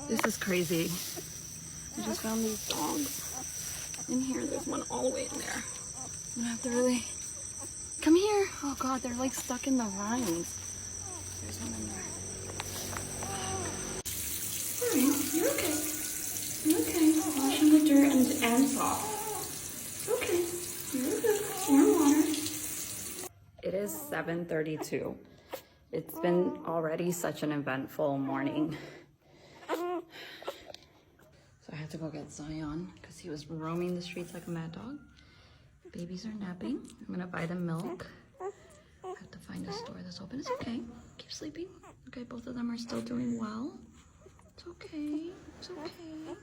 This is crazy. I just found these dogs in here. There's one all the way in there. I'm gonna have to really come here. Oh god, they're like stuck in the vines. There's one in there. Alright, you're okay. You're okay. Washing the dirt and soft. Okay, you're good. Warm water. It is 7:32. It's been already such an eventful morning. So I had to go get Zion because he was roaming the streets like a mad dog. Babies are napping. I'm gonna buy them milk. I have to find a store that's open. It's okay. Keep sleeping. Okay, both of them are still doing well. It's okay. It's okay.